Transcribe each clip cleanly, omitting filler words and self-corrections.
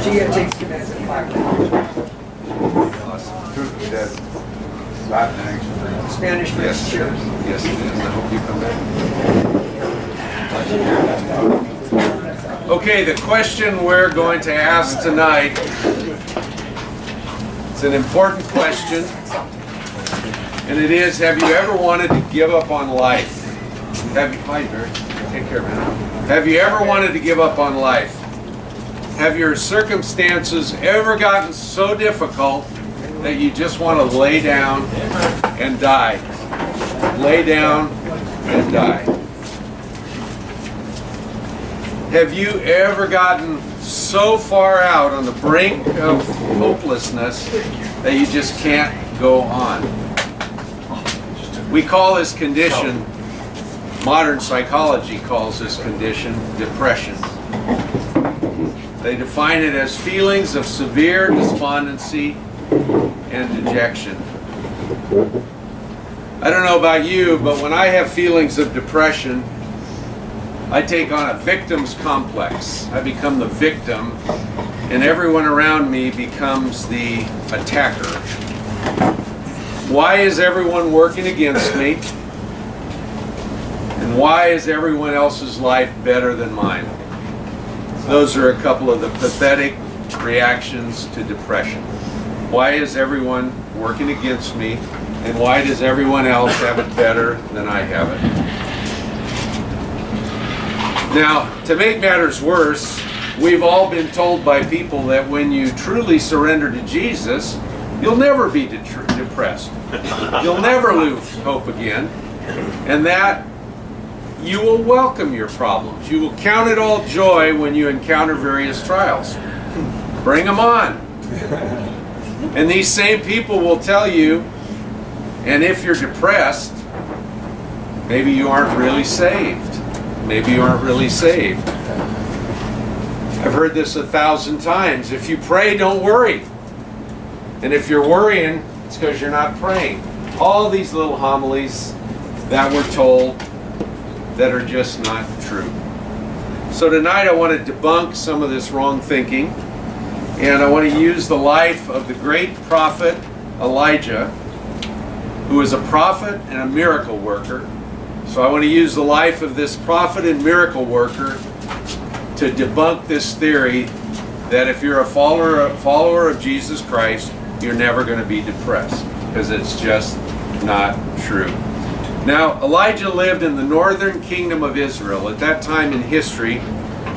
Gia takes command at 5. That's Latin actually. Spanish for Yes, cheers. yes, it is. I hope you come back. Okay, the question we're going to ask tonight, it's an important question, and it is, have you ever wanted to give up on life? Hi, Barry. Take care, man. Have you ever wanted to give up on life? Have your circumstances ever gotten so difficult that you just want to lay down and die? Lay down and die. Have you ever gotten so far out on the brink of hopelessness that you just can't go on? We call this condition, modern psychology calls this condition, depression. They define it as feelings of severe despondency and dejection. I don't know about you, but when I have feelings of depression, I take on a victim's complex. I become the victim, and everyone around me becomes the attacker. Why is everyone working against me? And why is everyone else's life better than mine? Those are a couple of the pathetic reactions to depression. Why is everyone working against me? And why does everyone else have it better than I have it? Now, to make matters worse, we've all been told by people that when you truly surrender to Jesus, you'll never be depressed. You'll never lose hope again. And that you will welcome your problems. You will count it all joy when you encounter various trials. Bring them on. And these same people will tell you, and if you're depressed, maybe you aren't really saved. Maybe you aren't really saved. I've heard this 1,000 times. If you pray, don't worry. And if you're worrying, it's because you're not praying. All these little homilies that we're told that are just not true. So tonight I want to debunk some of this wrong thinking, and I want to use the life of the great prophet Elijah, who is a prophet and a miracle worker. So I want to use the life of this prophet and miracle worker to debunk this theory that if you're a follower of Jesus Christ, you're never going to be depressed, because it's just not true. Now, Elijah lived in the northern kingdom of Israel. At that time in history,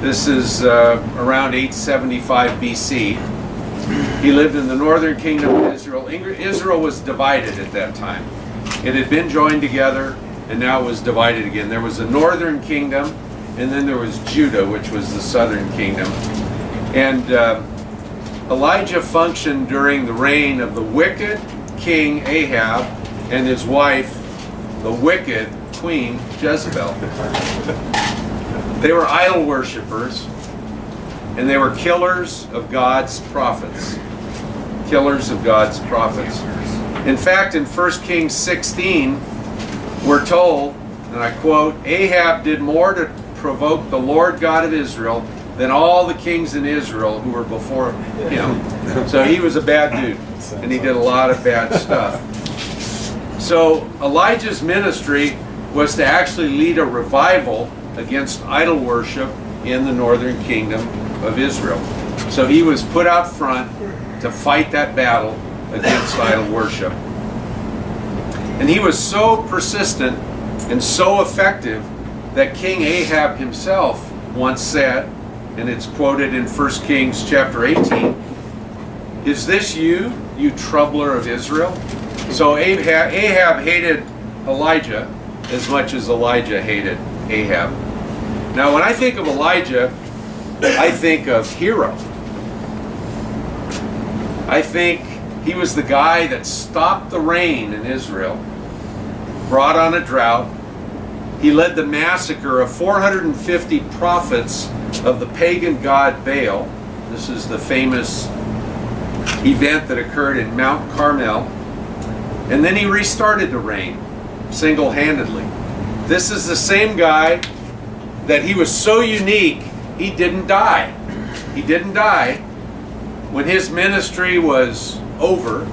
this is around 875 BC. He lived in the northern kingdom of Israel. Israel was divided at that time. It had been joined together, and now it was divided again. There was a northern kingdom, and then there was Judah, which was the southern kingdom. And Elijah functioned during the reign of the wicked king Ahab and his wife, the wicked queen Jezebel. They were idol worshippers, and they were killers of God's prophets. Killers of God's prophets. In fact, in 1 Kings 16, we're told, and I quote, Ahab did more to provoke the Lord God of Israel than all the kings in Israel who were before him. So he was a bad dude, and he did a lot of bad stuff. So Elijah's ministry was to actually lead a revival against idol worship in the northern kingdom of Israel. So he was put out front to fight that battle against idol worship. And he was so persistent and so effective that King Ahab himself once said, and it's quoted in 1 Kings chapter 18, "Is this you, you troubler of Israel?" So Ahab hated Elijah as much as Elijah hated Ahab. Now when I think of Elijah, I think of hero. I think he was the guy that stopped the rain in Israel, brought on a drought. He led the massacre of 450 prophets of the pagan god Baal. This is the famous event that occurred in Mount Carmel. And then he restarted the rain single-handedly. This is the same guy that he was so unique he didn't die. He didn't die. When his ministry was over,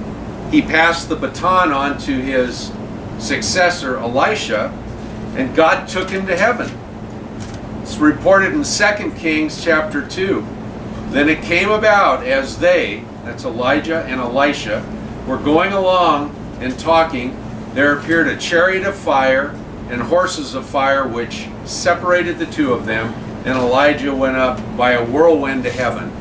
he passed the baton on to his successor, Elisha, and God took him to heaven. It's reported in 2 Kings chapter 2. Then it came about as they, that's Elijah and Elisha, were going along and talking, there appeared a chariot of fire and horses of fire which separated the two of them, and Elijah went up by a whirlwind to heaven.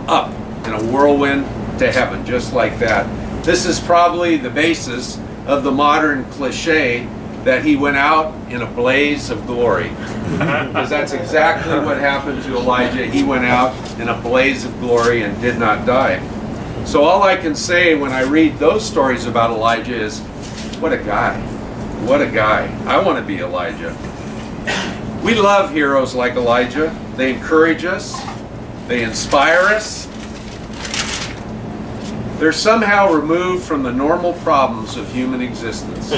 Up in a whirlwind to heaven, just like that. This is probably the basis of the modern cliche that he went out in a blaze of glory. Because that's exactly what happened to Elijah. He went out in a blaze of glory and did not die. So all I can say when I read those stories about Elijah is, what a guy. What a guy. I want to be Elijah. We love heroes like Elijah. They encourage us. They inspire us. They're somehow removed from the normal problems of human existence.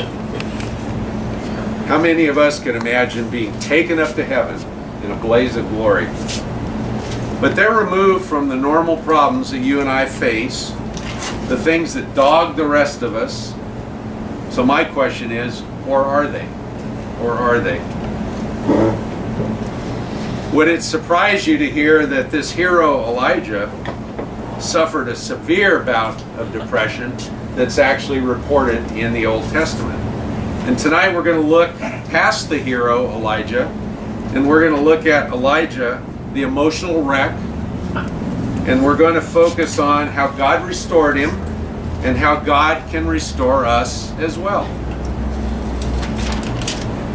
How many of us can imagine being taken up to heaven in a blaze of glory? But they're removed from the normal problems that you and I face, the things that dog the rest of us. So my question is, or are they? Or are they? Would it surprise you to hear that this hero, Elijah, suffered a severe bout of depression that's actually reported in the Old Testament? And tonight we're going to look past the hero, Elijah, and we're going to look at Elijah, the emotional wreck, and we're going to focus on how God restored him and how God can restore us as well.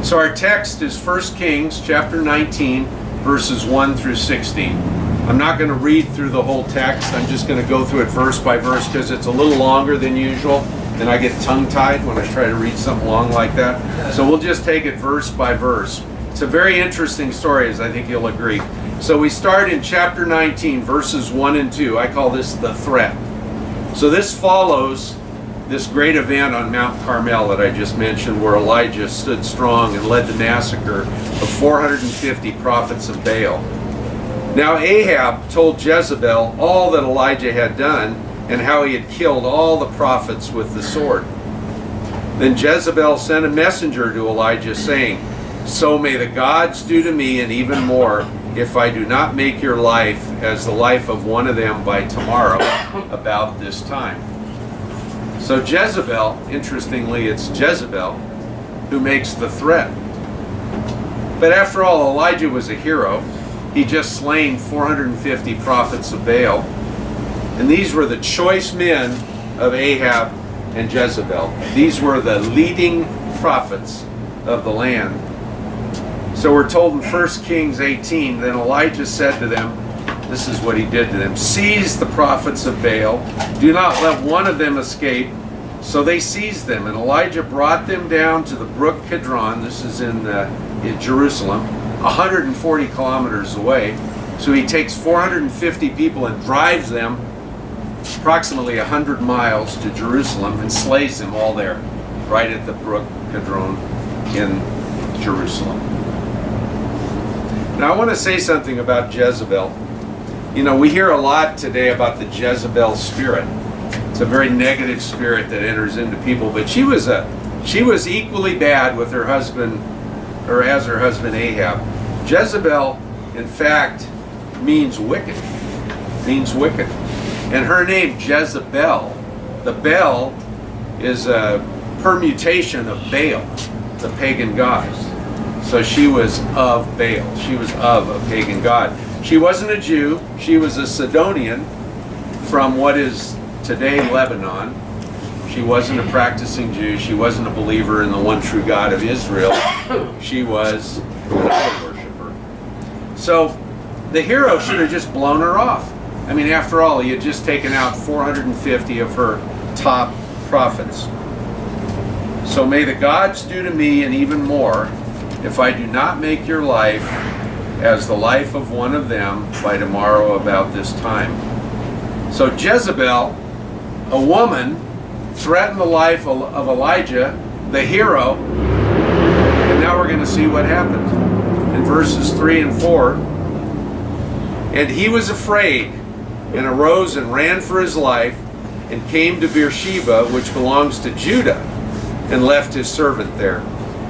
So our text is 1 Kings chapter 19, verses 1 through 16. I'm not going to read through the whole text. I'm just going to go through it verse by verse because it's a little longer than usual, and I get tongue-tied when I try to read something long like that. So we'll just take it verse by verse. It's a very interesting story, as I think you'll agree. So we start in chapter 19, verses 1 and 2. I call this the threat. So this follows this great event on Mount Carmel that I just mentioned, where Elijah stood strong and led the massacre of 450 prophets of Baal. Now Ahab told Jezebel all that Elijah had done and how he had killed all the prophets with the sword. Then Jezebel sent a messenger to Elijah saying, "So may the gods do to me and even more, if I do not make your life as the life of one of them by tomorrow about this time." So Jezebel, interestingly, it's Jezebel who makes the threat. But after all, Elijah was a hero. He just slain 450 prophets of Baal. And these were the choice men of Ahab and Jezebel. These were the leading prophets of the land. So we're told in 1 Kings 18, then Elijah said to them, this is what he did to them, "Seize the prophets of Baal. Do not let one of them escape." So they seized them, and Elijah brought them down to the brook Kidron. This is in Jerusalem, 140 kilometers away. So he takes 450 people and drives them approximately 100 miles to Jerusalem and slays them all there, right at the brook Kidron in Jerusalem. Now I want to say something about Jezebel. You know, we hear a lot today about the Jezebel spirit. It's a very negative spirit that enters into people, but she was equally bad with her husband, or as her husband Ahab. Jezebel, in fact, means wicked. Means wicked. And her name, Jezebel, the Bel is a permutation of Baal, the pagan god. So she was of Baal. She was of a pagan god. She wasn't a Jew. She was a Sidonian from what is today Lebanon. She wasn't a practicing Jew. She wasn't a believer in the one true God of Israel. She was an idol worshiper. So the hero should have just blown her off. I mean, after all, he had just taken out 450 of her top prophets. So may the gods do to me and even more, if I do not make your life as the life of one of them by tomorrow about this time. So Jezebel, a woman, threatened the life of Elijah, the hero, and now we're going to see what happened. In verses 3 and 4, And he was afraid, and arose and ran for his life, and came to Beersheba, which belongs to Judah, and left his servant there.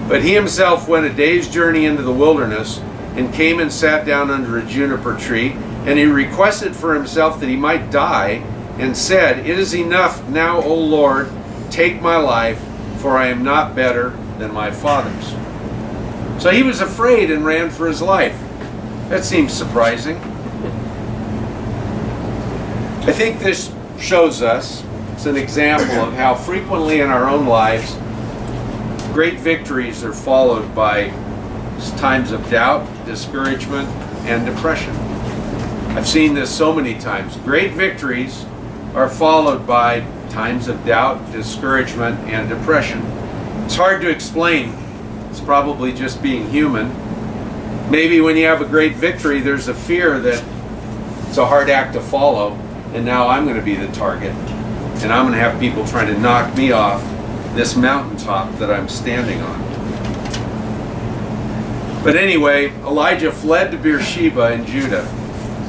But he himself went a day's journey into the wilderness, and came and sat down under a juniper tree, and he requested for himself that he might die, and said, It is enough now, O Lord, take my life, for I am not better than my fathers. So he was afraid and ran for his life. That seems surprising. I think this shows us, it's an example of how frequently in our own lives, great victories are followed by times of doubt, discouragement, and depression. I've seen this so many times. Great victories are followed by times of doubt, discouragement, and depression. It's hard to explain. It's probably just being human. Maybe when you have a great victory, there's a fear that it's a hard act to follow, and now I'm going to be the target, and I'm going to have people trying to knock me off this mountaintop that I'm standing on. But anyway, Elijah fled to Beersheba in Judah.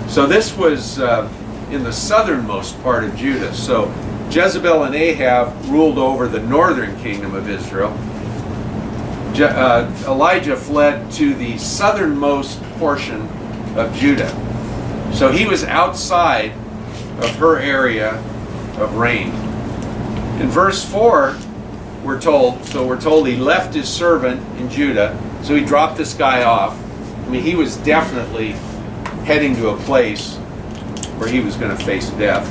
So this was in the southernmost part of Judah. So Jezebel and Ahab ruled over the northern kingdom of Israel. Elijah fled to the southernmost portion of Judah. So he was outside of her area of reign. In verse 4, we're told he left his servant in Judah, so he dropped this guy off. I mean, he was definitely heading to a place where he was going to face death.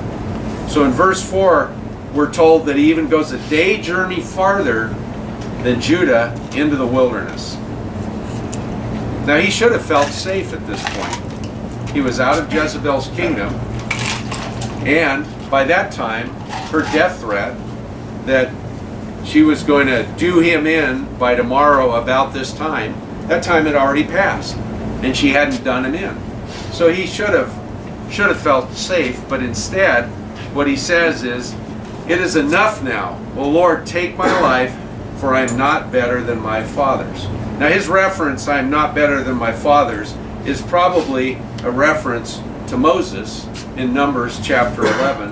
So in verse 4, we're told that he even goes a day journey farther than Judah into the wilderness. Now he should have felt safe at this point. He was out of Jezebel's kingdom, and by that time, her death threat that she was going to do him in by tomorrow about this time, that time had already passed, and she hadn't done him in. So he should have felt safe, but instead, what he says is, It is enough now, O Lord, take my life, for I am not better than my fathers. Now his reference, I am not better than my fathers, is probably a reference to Moses in Numbers chapter 11,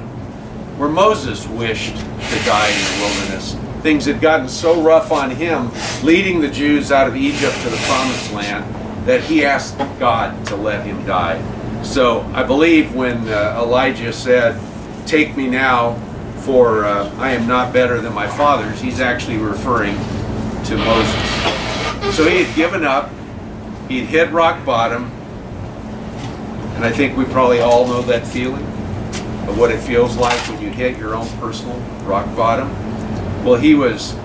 where Moses wished to die in the wilderness. Things had gotten so rough on him, leading the Jews out of Egypt to the Promised Land, that he asked God to let him die. So I believe when Elijah said, Take me now, for I am not better than my fathers, he's actually referring to Moses. So he had given up, he'd hit rock bottom, and I think we probably all know that feeling of what it feels like when you hit your own personal rock bottom. Well, he was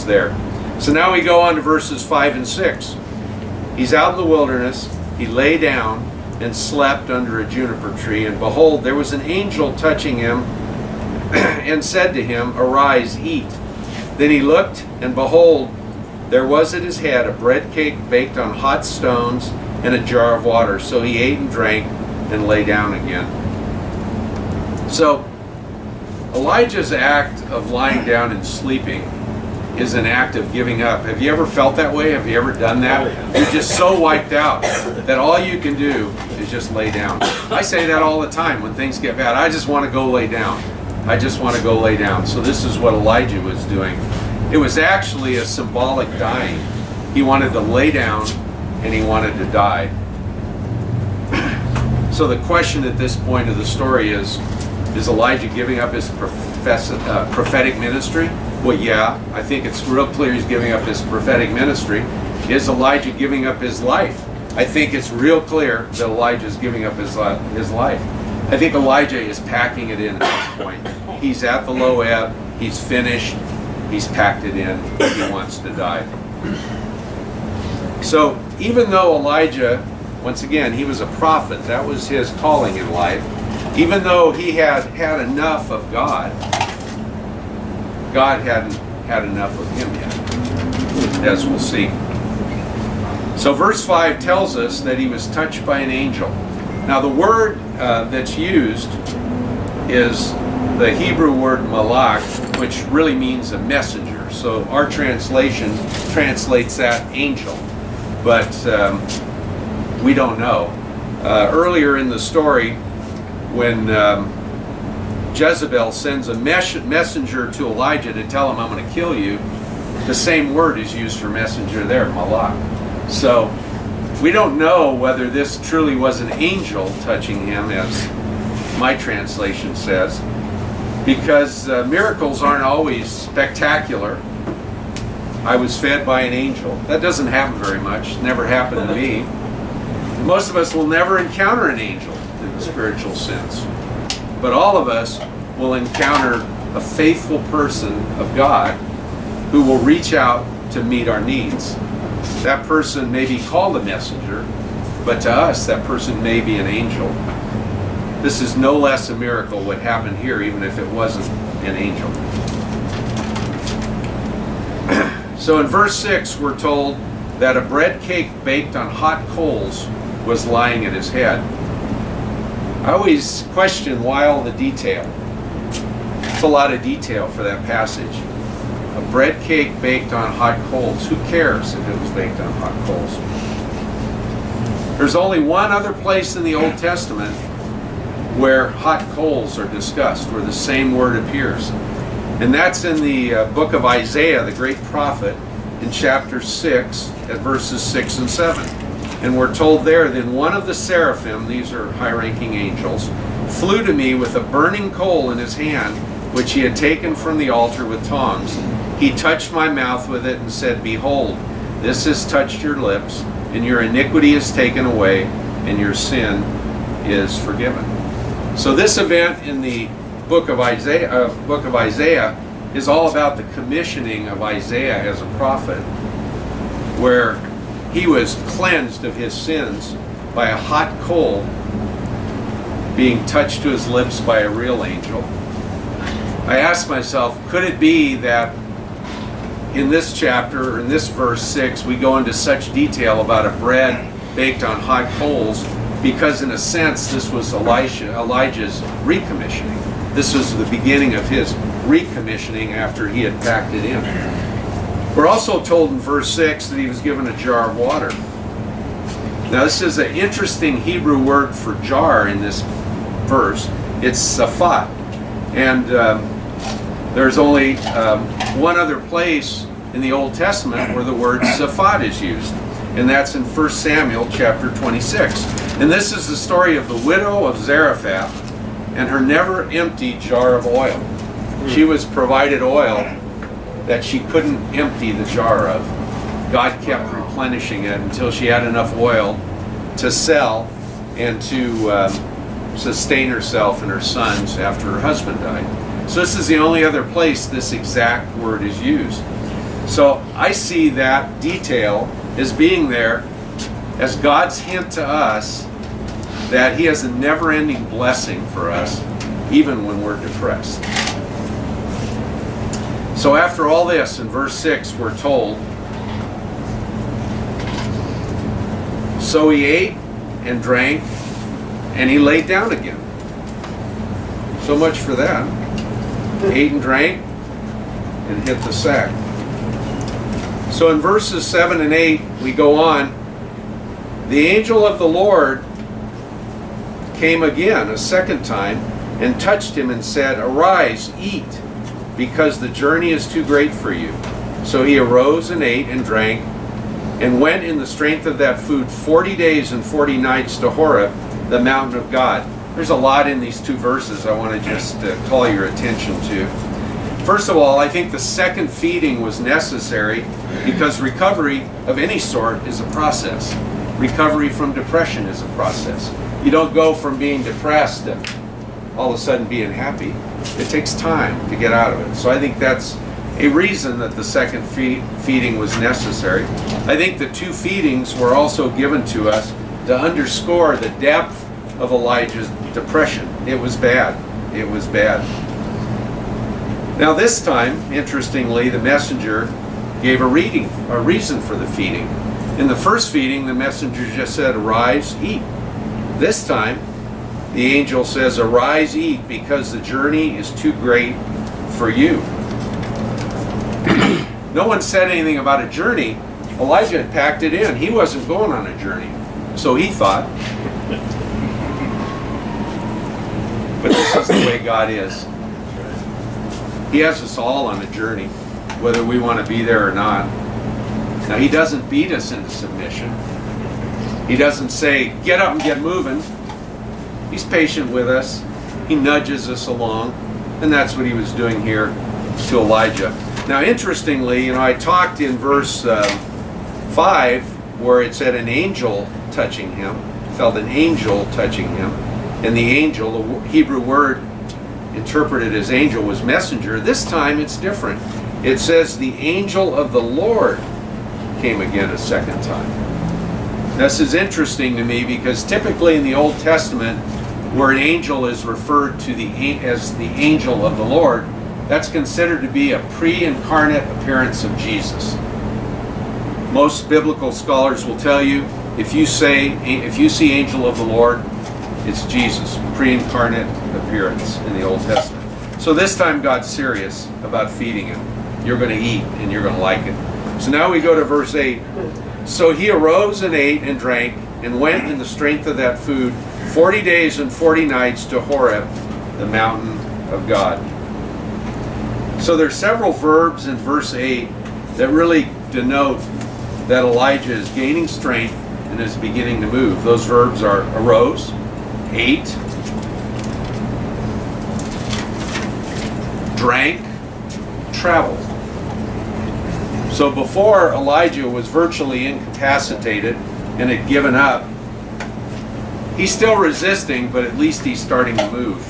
there. So now we go on to verses 5 and 6. He's out in the wilderness, he lay down and slept under a juniper tree, and behold, there was an angel touching him, and said to him, Arise, eat. Then he looked, and behold, there was at his head a bread cake baked on hot stones and a jar of water. So he ate and drank and lay down again. So Elijah's act of lying down and sleeping is an act of giving up. Have you ever felt that way? Have you ever done that? You're just so wiped out that all you can do is just lay down. I say that all the time when things get bad. I just want to go lay down. I just want to go lay down. So this is what Elijah was doing. It was actually a symbolic dying. He wanted to lay down and he wanted to die. So the question at this point of the story is Elijah giving up his prophetic ministry? Well, yeah, I think it's real clear he's giving up his prophetic ministry. Is Elijah giving up his life? I think it's real clear that Elijah is giving up his life. I think Elijah is packing it in at this point. He's at the low ebb. He's finished. He's packed it in. He wants to die. So even though Elijah, once again, he was a prophet, that was his calling in life, even though he had had enough of God, God hadn't had enough of him yet, as we'll see. So verse 5 tells us that he was touched by an angel. Now the word that's used is the Hebrew word malach, which really means a messenger. So our translation translates that angel, but we don't know. earlier in the story, when Jezebel sends a messenger to Elijah to tell him, I'm going to kill you, the same word is used for messenger there, malak. So we don't know whether this truly was an angel touching him, as my translation says, because miracles aren't always spectacular. I was fed by an angel. That doesn't happen very much. Never happened to me. Most of us will never encounter an angel in the spiritual sense. But all of us will encounter a faithful person of God who will reach out to meet our needs. That person may be called a messenger, but to us, that person may be an angel. This is no less a miracle what happened here, even if it wasn't an angel. So in verse 6, we're told that a bread cake baked on hot coals was lying at his head. I always question why all the detail. It's a lot of detail for that passage. A bread cake baked on hot coals. Who cares if it was baked on hot coals? There's only one other place in the Old Testament where hot coals are discussed, where the same word appears. And that's in the book of Isaiah, the great prophet, in chapter 6, at verses 6 and 7. And we're told there, then one of the seraphim, these are high-ranking angels, flew to me with a burning coal in his hand, which he had taken from the altar with tongs. He touched my mouth with it and said, Behold, this has touched your lips, and your iniquity is taken away, and your sin is forgiven. So this event in the book of Isaiah is all about the commissioning of Isaiah as a prophet, where he was cleansed of his sins by a hot coal being touched to his lips by a real angel. I asked myself, could it be that in this chapter, or in this verse 6, we go into such detail about a bread baked on hot coals, because in a sense this was Elijah's recommissioning. This was the beginning of his recommissioning after he had packed it in. We're also told in verse 6 that he was given a jar of water. Now this is an interesting Hebrew word for jar in this verse. It's safat. And there's only one other place in the Old Testament where the word safat is used. And that's in 1 Samuel chapter 26. And this is the story of the widow of Zarephath and her never empty jar of oil. She was provided oil that she couldn't empty the jar of. God kept replenishing it until she had enough oil to sell and to sustain herself and her sons after her husband died. So this is the only other place this exact word is used. So I see that detail as being there as God's hint to us that he has a never-ending blessing for us, even when we're depressed. So after all this, in verse 6, we're told, so he ate and drank, and he laid down again. So much for that. Ate and drank, and hit the sack. So in verses 7 and 8, we go on. The angel of the Lord came again a second time and touched him and said, Arise, eat, because the journey is too great for you. So he arose and ate and drank, and went in the strength of that food 40 days and 40 nights to Horeb, the mountain of God. There's a lot in these two verses I want to just call your attention to. First of all, I think the second feeding was necessary because recovery of any sort is a process. Recovery from depression is a process. You don't go from being depressed to all of a sudden being happy. It takes time to get out of it. So I think that's a reason that the second feeding was necessary. I think the two feedings were also given to us to underscore the depth of Elijah's depression. It was bad. It was bad. Now this time, interestingly, the messenger gave a reason for the feeding. In the first feeding, the messenger just said, Arise, eat. This time, the angel says, Arise, eat, because the journey is too great for you. No one said anything about a journey. Elijah had packed it in. He wasn't going on a journey. So he thought. But this is the way God is. He has us all on a journey, whether we want to be there or not. Now, He doesn't beat us into submission. He doesn't say, get up and get moving. He's patient with us. He nudges us along. And that's what He was doing here to Elijah. Now, interestingly, I talked in verse 5 where it said an angel touching him, felt an angel touching him. And the angel, the Hebrew word interpreted as angel, was messenger. This time it's different. It says the angel of the Lord came again a second time. This is interesting to me because typically in the Old Testament, where an angel is referred to as the angel of the Lord, that's considered to be a pre-incarnate appearance of Jesus. Most biblical scholars will tell you, if you see angel of the Lord, it's Jesus, pre-incarnate appearance in the Old Testament. So this time God's serious about feeding him. You're going to eat and you're going to like it. So now we go to verse 8. So he arose and ate and drank and went in the strength of that food 40 days and 40 nights to Horeb, the mountain of God. So there's several verbs in verse 8 that really denote that Elijah is gaining strength and is beginning to move. Those verbs are arose, ate, drank, traveled. So before Elijah was virtually incapacitated and had given up, he's still resisting, but at least he's starting to move.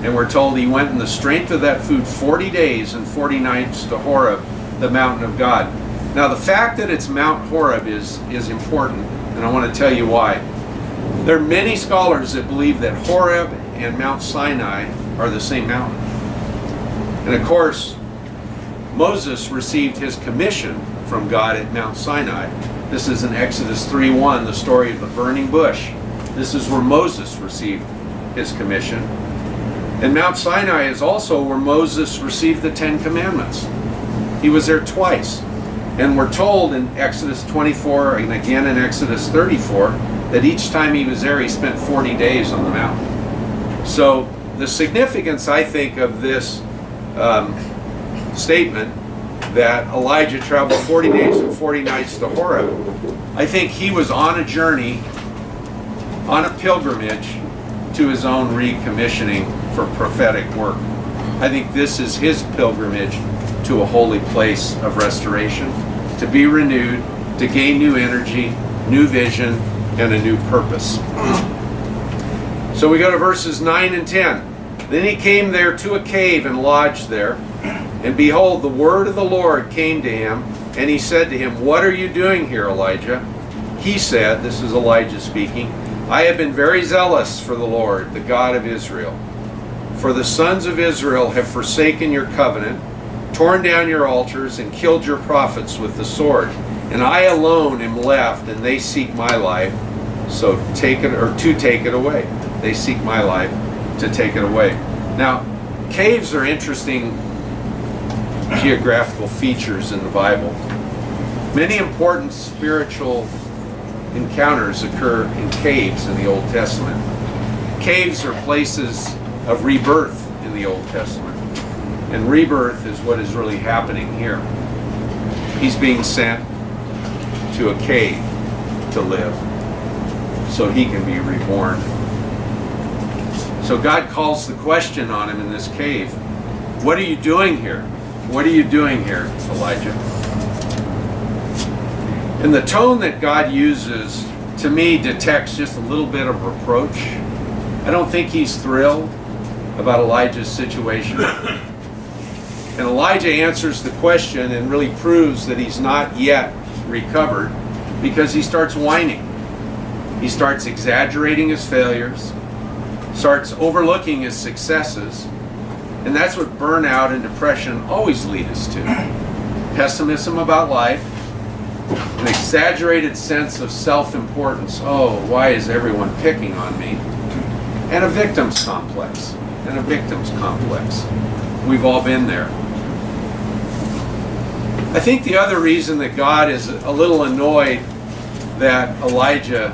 And we're told he went in the strength of that food 40 days and 40 nights to Horeb, the mountain of God. Now the fact that it's Mount Horeb is important, and I want to tell you why. There are many scholars that believe that Horeb and Mount Sinai are the same mountain. And of course, Moses received his commission from God at Mount Sinai. This is in Exodus 3:1, the story of the burning bush. This is where Moses received his commission. And Mount Sinai is also where Moses received the Ten Commandments. He was there twice. And we're told in Exodus 24 and again in Exodus 34 that each time he was there, he spent 40 days on the mountain. So the significance, I think, of this statement that Elijah traveled 40 days and 40 nights to Horeb, I think he was on a journey, on a pilgrimage to his own recommissioning for prophetic work. I think this is his pilgrimage to a holy place of restoration, to be renewed, to gain new energy, new vision, and a new purpose. So we go to verses 9 and 10. Then he came there to a cave and lodged there. And behold, the word of the Lord came to him, and he said to him, "What are you doing here, Elijah?" He said, this is Elijah speaking, "I have been very zealous for the Lord, the God of Israel. For the sons of Israel have forsaken your covenant, torn down your altars, and killed your prophets with the sword. And I alone am left, and they seek my life, so take it, or to take it away. They seek my life to take it away." Now, caves are interesting geographical features in the Bible. Many important spiritual encounters occur in caves in the Old Testament. Caves are places of rebirth in the Old Testament. And rebirth is what is really happening here. He's being sent to a cave to live so he can be reborn. So God calls the question on him in this cave. What are you doing here? What are you doing here, Elijah? And the tone that God uses, to me, detects just a little bit of reproach. I don't think he's thrilled about Elijah's situation. And Elijah answers the question and really proves that he's not yet recovered because he starts whining. He starts exaggerating his failures, starts overlooking his successes, and that's what burnout and depression always lead us to. Pessimism about life, an exaggerated sense of self-importance. Oh, why is everyone picking on me? And a victim's complex. We've all been there. I think the other reason that God is a little annoyed that Elijah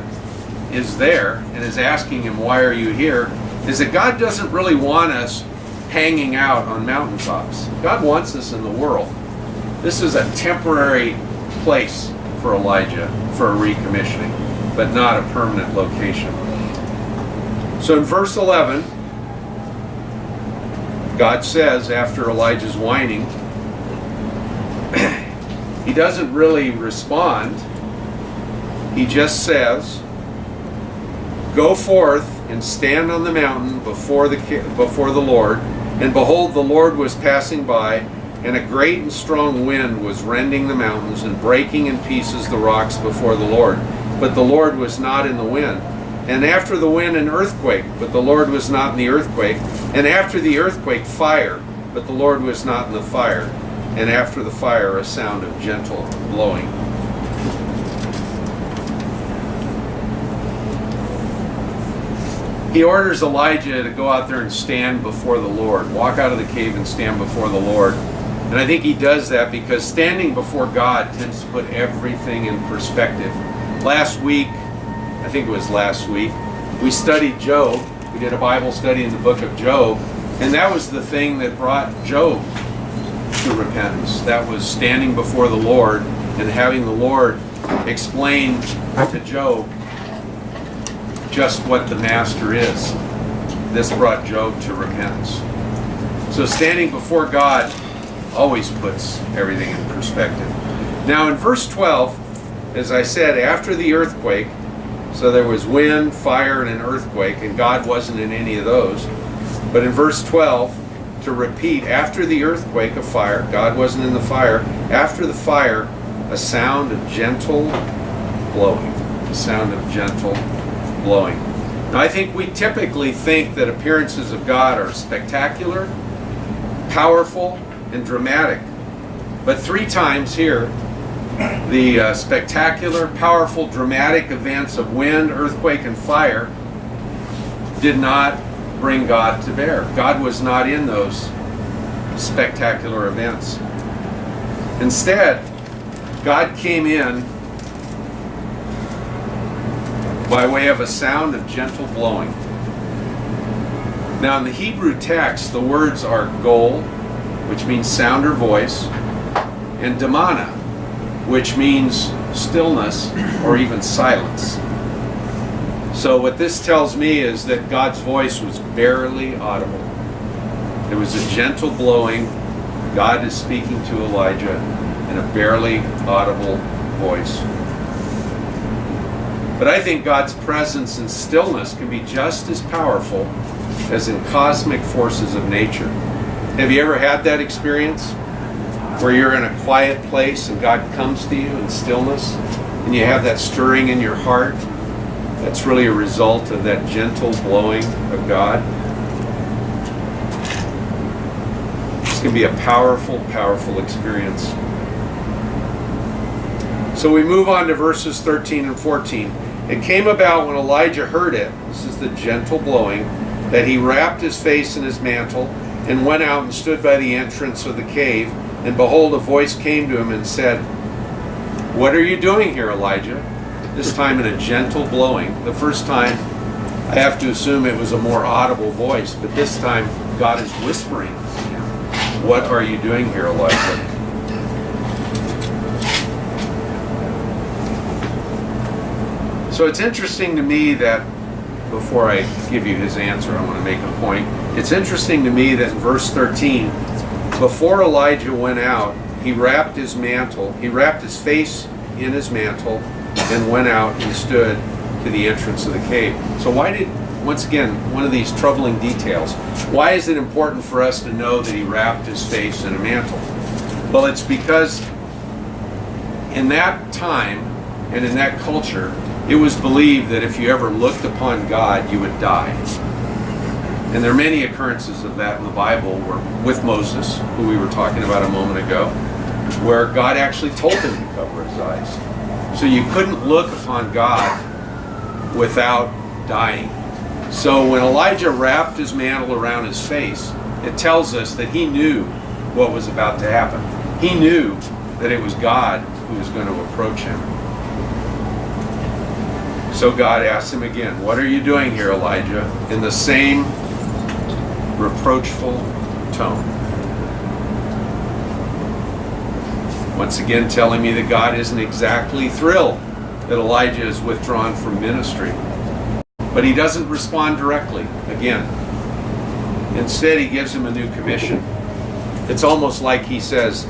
is there and is asking him, why are you here, is that God doesn't really want us hanging out on mountaintops. God wants us in the world. This is a temporary place for Elijah for a recommissioning, but not a permanent location. So in verse 11, God says, after Elijah's whining, he doesn't really respond. He just says, go forth and stand on the mountain before the Lord. And behold, the Lord was passing by, and a great and strong wind was rending the mountains and breaking in pieces the rocks before the Lord. But the Lord was not in the wind. And after the wind, an earthquake, but the Lord was not in the earthquake. And after the earthquake, fire, but the Lord was not in the fire. And after the fire, a sound of gentle blowing. He orders Elijah to go out there and stand before the Lord. Walk out of the cave and stand before the Lord. And I think he does that because standing before God tends to put everything in perspective. Last week, I think it was last week, we studied Job. We did a Bible study in the book of Job. And that was the thing that brought Job to repentance. That was standing before the Lord and having the Lord explain to Job just what the master is. This brought Job to repentance. So standing before God always puts everything in perspective. Now in verse 12, as I said, after the earthquake, so there was wind, fire, and an earthquake, and God wasn't in any of those. But in verse 12, to repeat, after the earthquake, a fire, God wasn't in the fire. After the fire, a sound of gentle blowing. A sound of gentle blowing. Now I think we typically think that appearances of God are spectacular, powerful, and dramatic. But 3 times here, the spectacular, powerful, dramatic events of wind, earthquake, and fire did not bring God to bear. God was not in those spectacular events. Instead, God came in by way of a sound of gentle blowing. Now in the Hebrew text, the words are gol, which means sound or voice, and damana, which means stillness or even silence. So what this tells me is that God's voice was barely audible. There was a gentle blowing. God is speaking to Elijah in a barely audible voice. But I think God's presence and stillness can be just as powerful as in cosmic forces of nature. Have you ever had that experience where you're in a quiet place and God comes to you in stillness and you have that stirring in your heart? That's really a result of that gentle blowing of God. This can be a powerful, powerful experience. So we move on to verses 13 and 14. It came about when Elijah heard it, this is the gentle blowing, that he wrapped his face in his mantle and went out and stood by the entrance of the cave. And behold, a voice came to him and said, "What are you doing here, Elijah?" This time in a gentle blowing. The first time, I have to assume it was a more audible voice, but this time God is whispering, "What are you doing here, Elijah?" So it's interesting to me that, before I give you his answer, I want to make a point. It's interesting to me that in verse 13, before Elijah went out, he wrapped his face in his mantle, and went out and stood to the entrance of the cave. So once again, one of these troubling details, why is it important for us to know that he wrapped his face in a mantle? Well, it's because in that time and in that culture, it was believed that if you ever looked upon God, you would die. And there are many occurrences of that in the Bible with Moses, who we were talking about a moment ago, where God actually told him to cover his eyes. So you couldn't look upon God without dying. So when Elijah wrapped his mantle around his face, it tells us that he knew what was about to happen. He knew that it was God who was going to approach him. So God asks him again, what are you doing here, Elijah? In the same reproachful tone. Once again telling me that God isn't exactly thrilled that Elijah is withdrawn from ministry. But he doesn't respond directly, again. Instead, he gives him a new commission. It's almost like he says,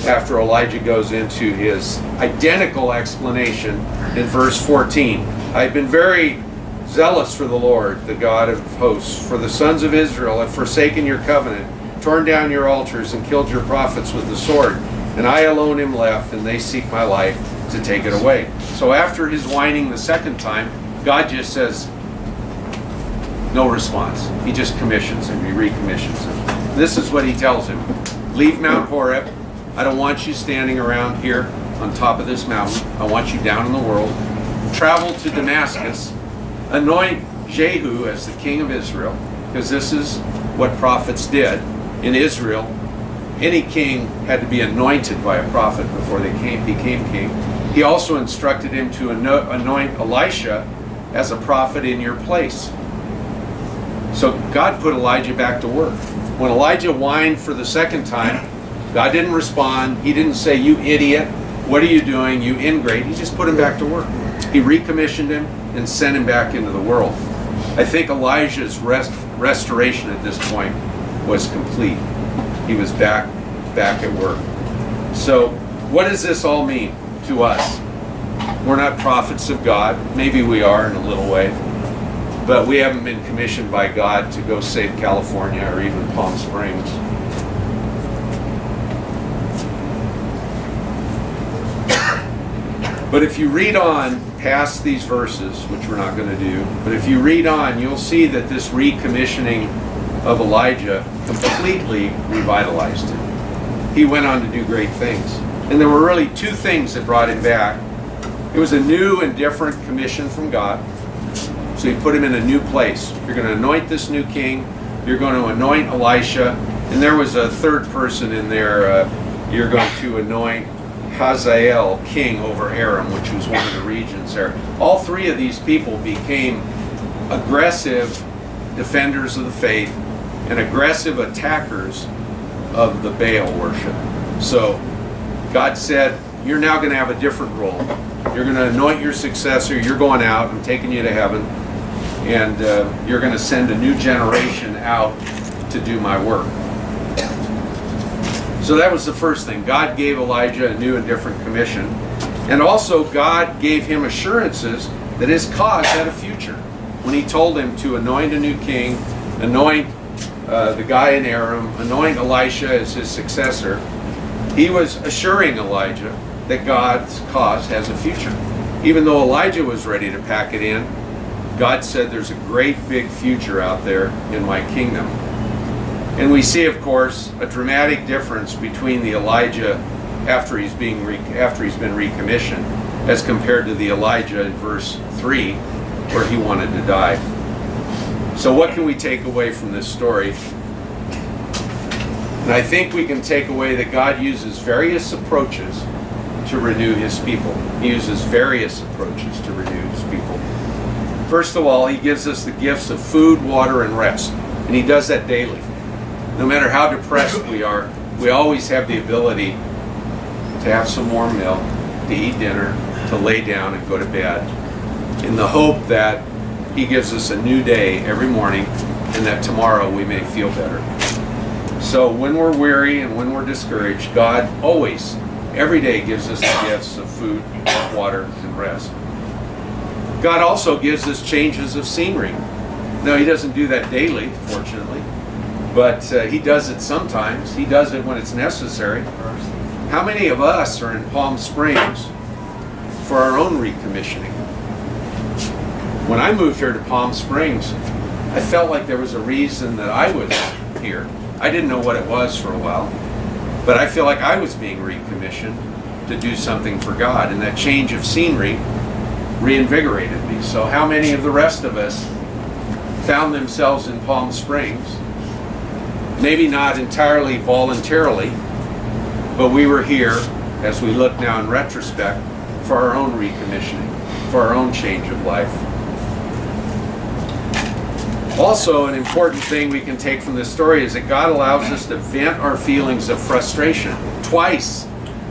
after Elijah goes into his identical explanation in verse 14, I've been very zealous for the Lord, the God of hosts, for the sons of Israel have forsaken your covenant, torn down your altars, and killed your prophets with the sword. And I alone am left, and they seek my life to take it away. So after his whining the second time, God just says, no response. He just commissions him. He recommissions him. This is what he tells him. Leave Mount Horeb. I don't want you standing around here on top of this mountain. I want you down in the world. Travel to Damascus. Anoint Jehu as the king of Israel, because this is what prophets did in Israel. Any king had to be anointed by a prophet before they became king. He also instructed him to anoint Elisha as a prophet in your place. So God put Elijah back to work. When Elijah whined for the second time, God didn't respond. He didn't say, you idiot, what are you doing, you ingrate. He just put him back to work. He recommissioned him and sent him back into the world. I think Elijah's restoration at this point was complete. He was back at work. So what does this all mean to us? We're not prophets of God. Maybe we are in a little way. But we haven't been commissioned by God to go save California or even Palm Springs. But if you read on past these verses, which we're not going to do, but if you read on, you'll see that this recommissioning of Elijah completely revitalized him. He went on to do great things. And there were really two things that brought him back. It was a new and different commission from God. So he put him in a new place. You're going to anoint this new king. You're going to anoint Elisha. And there was a third person in there. You're going to anoint Hazael, king over Aram, which was one of the regions there. All three of these people became aggressive defenders of the faith and aggressive attackers of the Baal worship. So God said, you're now going to have a different role. You're going to anoint your successor. You're going out. I'm taking you to heaven. And you're going to send a new generation out to do my work. So that was the first thing. God gave Elijah a new and different commission. And also God gave him assurances that his cause had a future. When he told him to anoint a new king, anoint the guy in Aram, anoint Elisha as his successor, he was assuring Elijah that God's cause has a future. Even though Elijah was ready to pack it in, God said there's a great big future out there in my kingdom. And we see, of course, a dramatic difference between the Elijah after he's been recommissioned as compared to the Elijah in verse 3 where he wanted to die. So what can we take away from this story? And I think we can take away that God uses various approaches to renew his people. He uses various approaches to renew his people. First of all, he gives us the gifts of food, water, and rest. And he does that daily. No matter how depressed we are, we always have the ability to have some warm milk, to eat dinner, to lay down and go to bed, in the hope that he gives us a new day every morning and that tomorrow we may feel better. So when we're weary and when we're discouraged, God always, every day gives us the gifts of food, water, and rest. God also gives us changes of scenery. Now, he doesn't do that daily, fortunately, but he does it sometimes. He does it when it's necessary. How many of us are in Palm Springs for our own recommissioning? When I moved here to Palm Springs, I felt like there was a reason that I was here. I didn't know what it was for a while, but I feel like I was being recommissioned to do something for God, and that change of scenery reinvigorated me. So how many of the rest of us found themselves in Palm Springs? Maybe not entirely voluntarily, but we were here, as we look now in retrospect, for our own recommissioning. for our own change of life. Also, an important thing we can take from this story is that God allows us to vent our feelings of frustration. Twice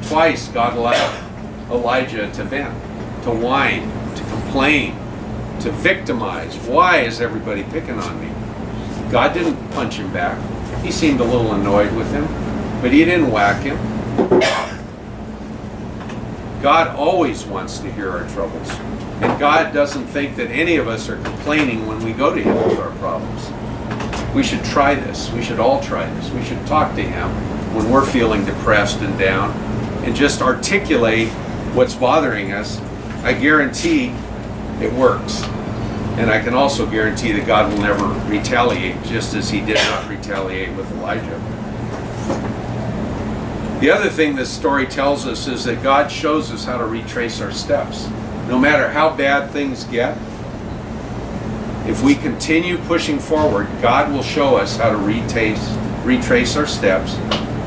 God allowed Elijah to vent, to whine, to complain, to victimize. Why is everybody picking on me? God didn't punch him back. He seemed a little annoyed with him, but he didn't whack him. God always wants to hear our troubles. And God doesn't think that any of us are complaining when we go to him with our problems. We should try this. We should all try this. We should talk to him when we're feeling depressed and down and just articulate what's bothering us. I guarantee it works. And I can also guarantee that God will never retaliate, just as he did not retaliate with Elijah. The other thing this story tells us is that God shows us how to retrace our steps. No matter how bad things get, if we continue pushing forward, God will show us how to retrace our steps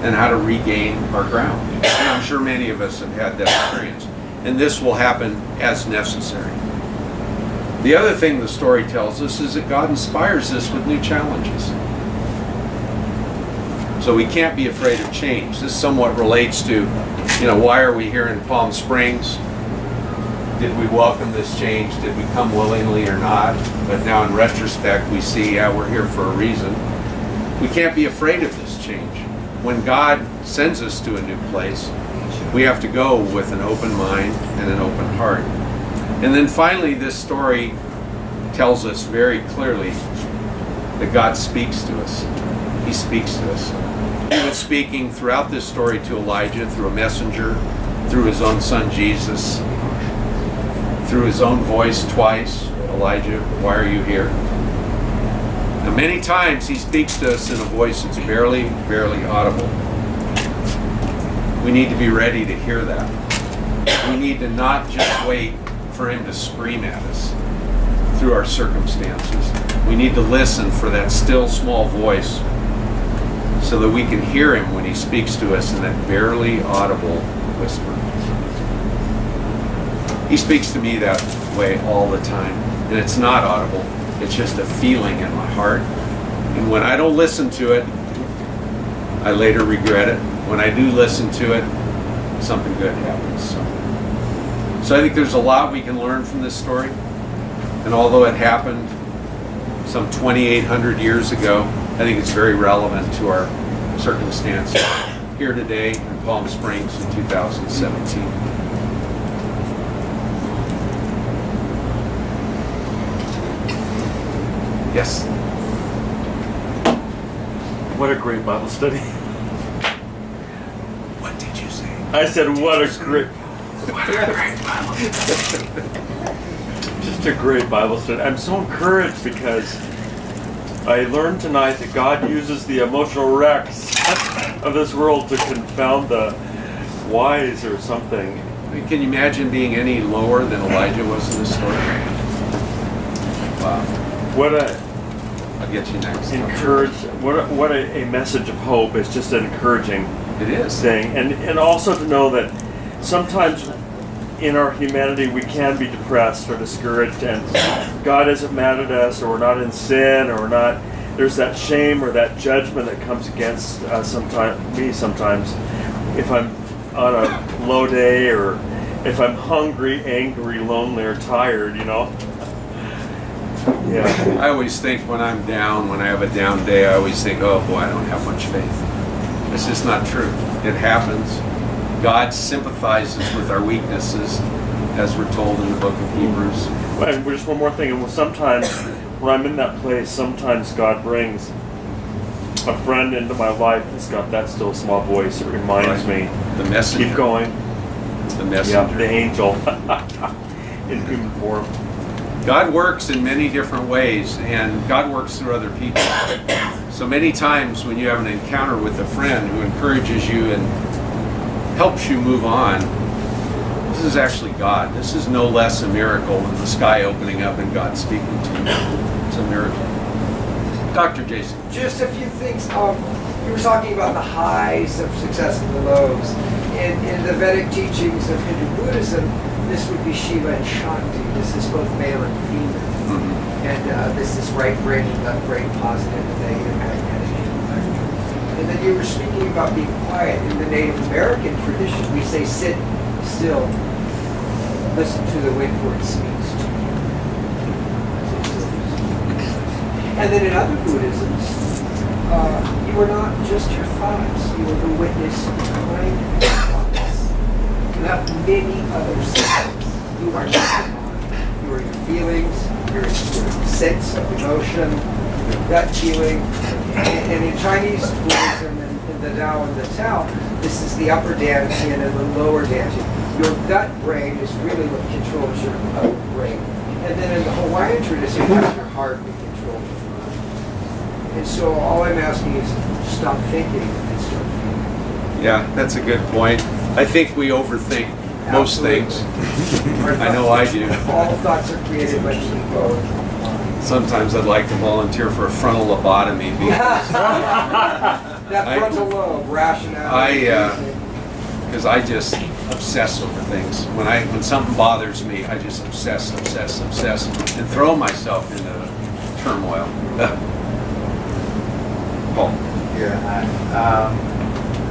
and how to regain our ground. And I'm sure many of us have had that experience. And this will happen as necessary. The other thing the story tells us is that God inspires us with new challenges. So we can't be afraid of change. This somewhat relates to, why are we here in Palm Springs? Did we welcome this change? Did we come willingly or not? But now in retrospect, we see, we're here for a reason. We can't be afraid of this change. When God sends us to a new place, we have to go with an open mind and an open heart. And then finally, this story tells us very clearly that God speaks to us. He speaks to us. He was speaking throughout this story to Elijah through a messenger, through his own son Jesus, through his own voice twice. Elijah, why are you here? Now, many times he speaks to us in a voice that's barely audible. We need to be ready to hear that. We need to not just wait for him to scream at us through our circumstances. We need to listen for that still small voice so that we can hear him when he speaks to us in that barely audible whisper. He speaks to me that way all the time, and it's not audible. It's just a feeling in my heart. And when I don't listen to it, I later regret it. When I do listen to it, something good happens. So I think there's a lot we can learn from this story. And although it happened some 2,800 years ago, I think it's very relevant to our circumstance here today in Palm Springs in 2017. Yes. What a great Bible study. What did you say? I said, what a great Bible study. Just a great Bible study. I'm so encouraged because I learned tonight that God uses the emotional wrecks of this world to confound the wise or something. I mean, can you imagine being any lower than Elijah was in this story? Wow. What a I'll get you next. what a message of hope. It's just an encouraging It is. thing. And also to know that sometimes in our humanity we can be depressed or discouraged, and God isn't mad at us, or we're not in sin, or we're not, there's that shame or that judgment that comes against sometimes if I'm on a low day, or if I'm hungry, angry, lonely, or tired, Yeah. I always think when I'm down, when I have a down day, I always think, oh boy, I don't have much faith. It's just not true. It happens. God sympathizes with our weaknesses, as we're told in the book of Hebrews. And just one more thing, and sometimes when I'm in that place, sometimes God brings a friend into my life that's got that still small voice. It reminds me, The messenger. keep going. The messenger. Yeah, the angel in human form. God works in many different ways, and God works through other people. So many times when you have an encounter with a friend who encourages you and helps you move on, this is actually God. This is no less a miracle than the sky opening up and God speaking to you. It's a miracle. Dr. Jason. Just a few things. You were talking about the highs of success and the lows. In the Vedic teachings of Hindu Buddhism, this would be Shiva and Shakti. This is both male and female. And this is right brain and left brain, positive and negative, magnetic and electric. And then you were speaking about being quiet. In the Native American tradition, we say sit still, listen to the wind for it speaks to you. And then in other Buddhisms, you are not just your thoughts, you are the witness behind your thoughts. You have many other selves. You are not your mind. You are your feelings, your sense of emotion, your gut feeling. And in Chinese Buddhism and in the Tao and the Tao, this is the upper dantian and the lower dantian. Your gut brain is really what controls your upper brain. And then in the Hawaiian tradition, you have your heart that controls your mind. And so all I'm asking is stop thinking and start feeling. Yeah, that's a good point. I think we overthink most things. I know I do. All thoughts are created by ego. Sometimes I'd like to volunteer for a frontal lobotomy because That frontal lobe, rationality. because I just obsess over things. When something bothers me, I just obsess, and throw myself into turmoil. Paul. Yeah,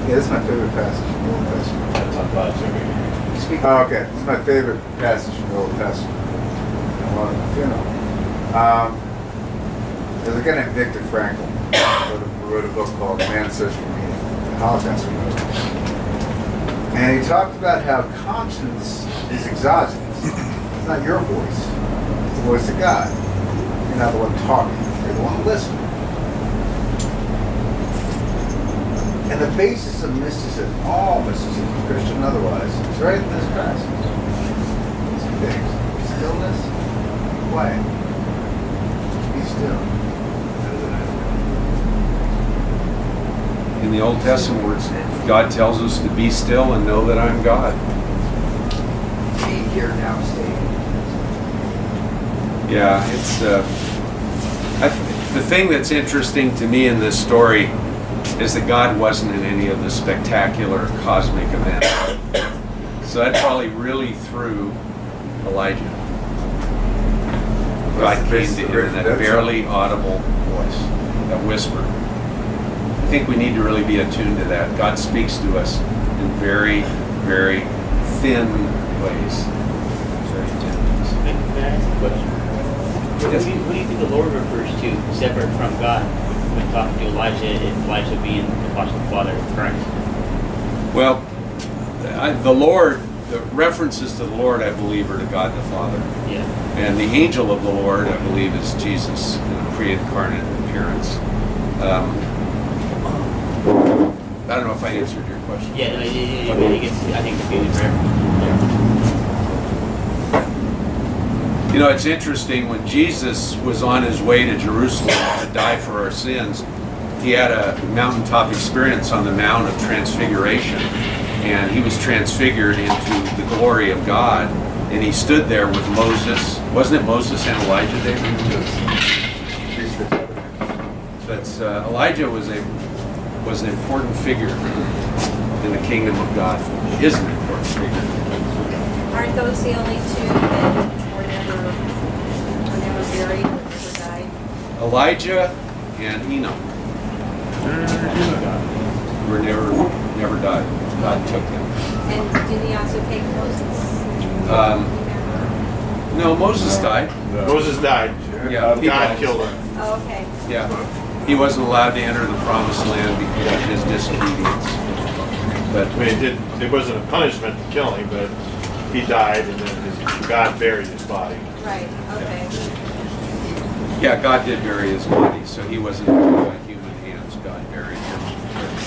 this is my favorite passage from the Old Testament. Speak. Oh, okay, this is my favorite passage from the Old Testament. There's a guy named Viktor Frankl who wrote a book called Man's Search for Meaning, the Holocaust wrote. And he talked about how conscience is exogenous. It's not your voice. It's the voice of God. You're not the one talking. You're the one listening. And the basis of mysticism, all mysticism, Christian and otherwise, is right in this passage. Two things. Stillness, quiet. Be still. In the Old Testament words, God tells us to be still and know that I'm God. Be here now, stay. Yeah, it's the thing that's interesting to me in this story is that God wasn't in any of the spectacular cosmic events. So that probably really threw Elijah. God came to him in that barely audible voice, that whisper. I think we need to really be attuned to that. God speaks to us in very, very thin ways. Very thin ways. Can I ask a question? Yes. Who do you think the Lord refers to separate from God when talking to Elijah, and Elijah being the apostle father of Christ? Well, the Lord, the references to the Lord, I believe, are to God the Father. Yeah. And the angel of the Lord, I believe, is Jesus in a pre-incarnate appearance. I don't know if I answered your question. Yeah, no, I think it's really for everyone. You know, it's interesting, when Jesus was on his way to Jerusalem to die for our sins, he had a mountaintop experience on the Mount of Transfiguration, and he was transfigured into the glory of God, and he stood there with Moses. Wasn't it Moses and Elijah, David? That's Elijah was an important figure in the kingdom of God. Is an important figure. Aren't those the only two that were never buried or never died? Elijah and Enoch were never died. God took them. And did he also take Moses? No, Moses died. Moses died. Yeah, he God died. killed him. Oh, okay. Yeah, he wasn't allowed to enter the promised land because of his disobedience. But I mean, it wasn't a punishment to kill him, but he died, and then God buried his body. Right, okay. yeah, God did bury his body, so he wasn't by human hands. God buried him.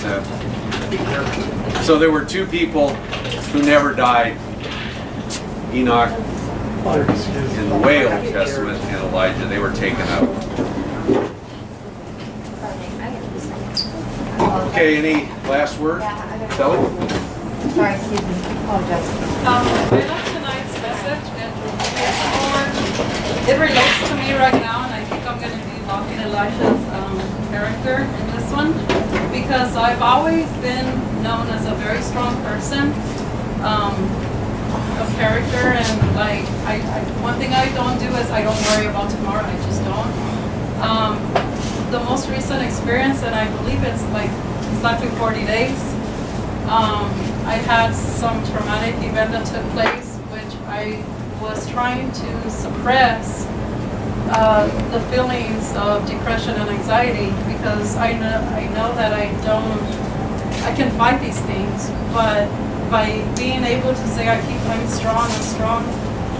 But, so there were two people who never died: Enoch in the way Old Testament and Elijah. They were taken up. Okay, any last word? Sally? Sorry, excuse me. Apologize. I love tonight's message, and it relates to me right now, and I think I'm going to be walking Elijah's character in this one, because I've always been known as a very strong person. of character, and like one thing I don't do is I don't worry about tomorrow. I just don't. The most recent experience, and I believe it's like exactly 40 days. I had some traumatic event that took place, which I was trying to suppress the feelings of depression and anxiety, because I know that I can fight these things, but by being able to say I'm strong,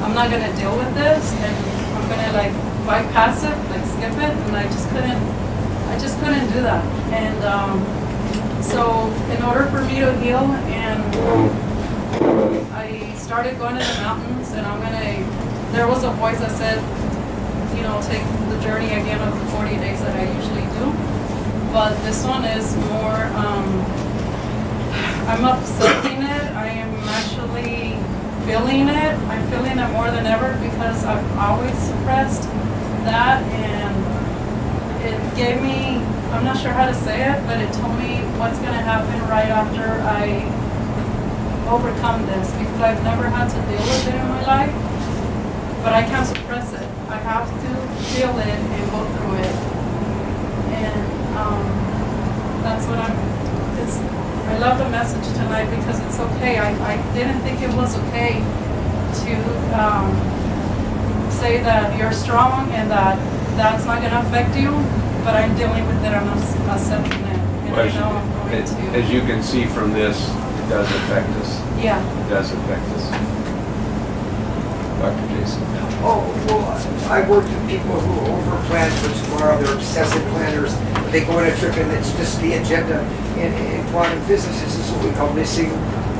I'm not gonna deal with this, and I'm gonna like bypass it, like skip it, and I just couldn't do that. And so in order for me to heal, and I started going to the mountains, and there was a voice that said, you know, take the journey again of the 40 days that I usually do. But this one is more, I'm accepting it. I am actually feeling it. I'm feeling it more than ever, because I've always suppressed that, and it gave me, I'm not sure how to say it, but it told me what's going to happen right after I overcome this, because I've never had to deal with it in my life, but I can't suppress it. I have to feel it and go through it. And that's what I love the message tonight, because it's okay. I didn't think it was okay to say that you're strong and that that's not going to affect you, but I'm dealing with it, I'm accepting it. And I know I'm going to. As you can see from this, it does affect us. Yeah. It does affect us. Dr. Jason. Oh, well, I've worked with people who overplan for tomorrow. They're obsessive planners. They go on a trip and it's just the agenda. In quantum physics, this is what we call missing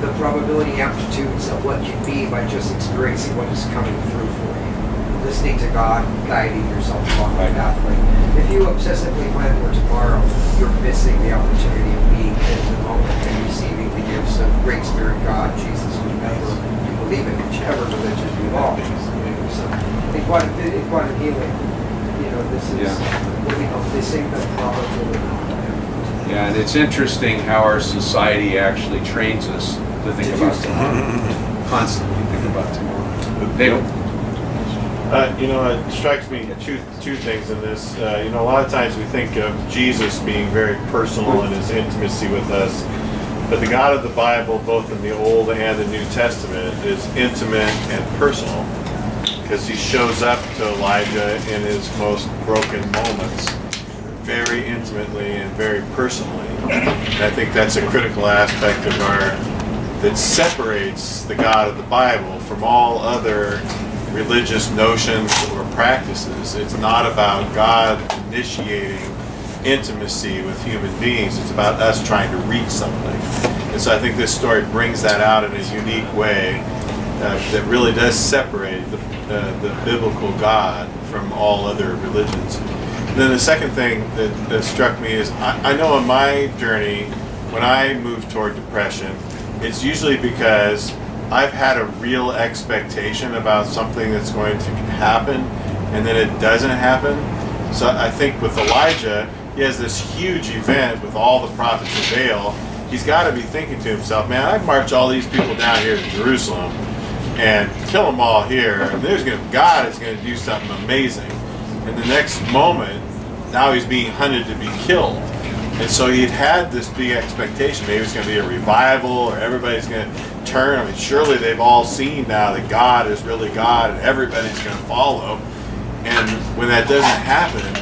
the probability amplitudes of what can be by just experiencing what is coming through for you. Listening to God, guiding yourself along the pathway. If you obsessively plan for tomorrow, you're missing the opportunity of being in the moment and receiving the gifts of Great Spirit God, Jesus, whatever you believe in, whichever religion you belong to. So in quantum healing, you know, this is what we call missing the probability. Yeah, and it's interesting how our society actually trains us to think about tomorrow. Constantly think about tomorrow. They don't. You know, it strikes me two things in this. You know, a lot of times we think of Jesus being very personal in his intimacy with us, but the God of the Bible, both in the Old and the New Testament, is intimate and personal, because he shows up to Elijah in his most broken moments very intimately and very personally. And I think that's a critical aspect of that separates the God of the Bible from all other religious notions or practices. It's not about God initiating intimacy with human beings. It's about us trying to reach something. And so I think this story brings that out in a unique way that really does separate the biblical God from all other religions. And then the second thing that struck me is I know in my journey, when I move toward depression, it's usually because I've had a real expectation about something that's going to happen, and then it doesn't happen. So I think with Elijah, he has this huge event with all the prophets of Baal. He's got to be thinking to himself, man, I'd march all these people down here to Jerusalem and kill them all here, and God is going to do something amazing. And the next moment, now he's being hunted to be killed. And so he'd had this big expectation. Maybe it's going to be a revival, or everybody's going to turn. I mean, surely they've all seen now that God is really God and everybody's going to follow. And when that doesn't happen,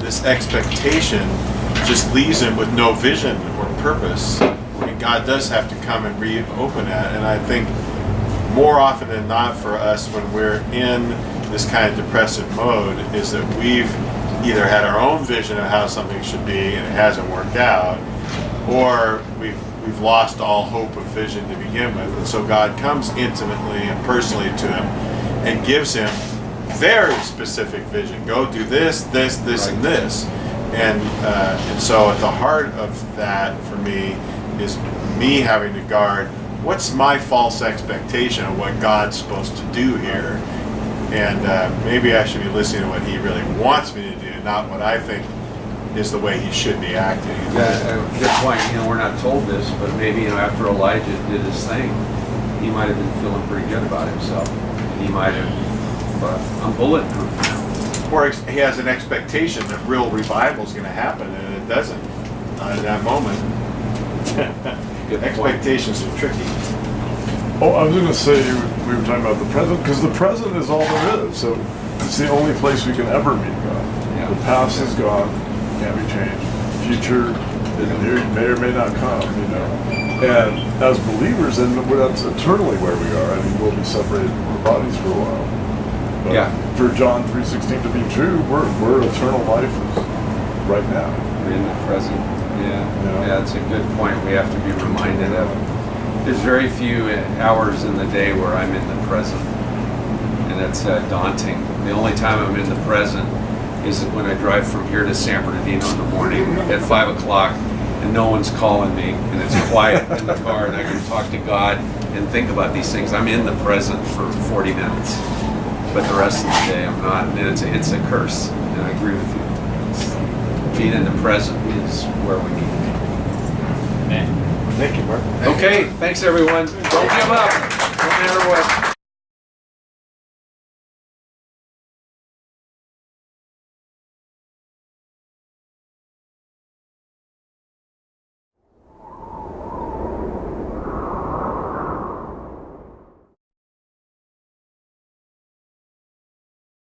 this expectation just leaves him with no vision or purpose. And God does have to come and reopen that. And I think more often than not for us, when we're in this kind of depressive mode, is that we've either had our own vision of how something should be and it hasn't worked out, or we've lost all hope of vision to begin with. And so God comes intimately and personally to him and gives him very specific vision. Go do this, this, this, and this. And so at the heart of that for me is me having to guard what's my false expectation of what God's supposed to do here. And maybe I should be listening to what he really wants me to do, not what I think is the way he should be acting. Good point. We're not told this, but maybe after Elijah did his thing, he might have been feeling pretty good about himself. He might have, but I'm bulletproof now. Or he has an expectation that real revival is going to happen, and it doesn't. Not at that moment. Good point. Expectations are tricky. Oh, I was going to say, we were talking about the present, because the present is all there is. So it's the only place we can ever meet God. Yeah. The past is gone, can't be changed. Future may or may not come, you know. And as believers, and that's eternally where we are. I mean, we'll be separated from our bodies for a while. But Yeah. for John 3:16 to be true, we're eternal life is right now. We're in the present. Yeah. Yeah. Yeah, it's a good point. We have to be reminded of. There's very few hours in the day where I'm in the present, and it's daunting. The only time I'm in the present is when I drive from here to San Bernardino in the morning at 5 o'clock, and no one's calling me, and it's quiet in the car, and I can talk to God and think about these things. I'm in the present for 40 minutes, but the rest of the day I'm not, and it's a curse. And I agree with you. Being in the present is where we need to be. Amen. Thank you, Mark. Okay, thanks everyone. Don't give up, no matter what.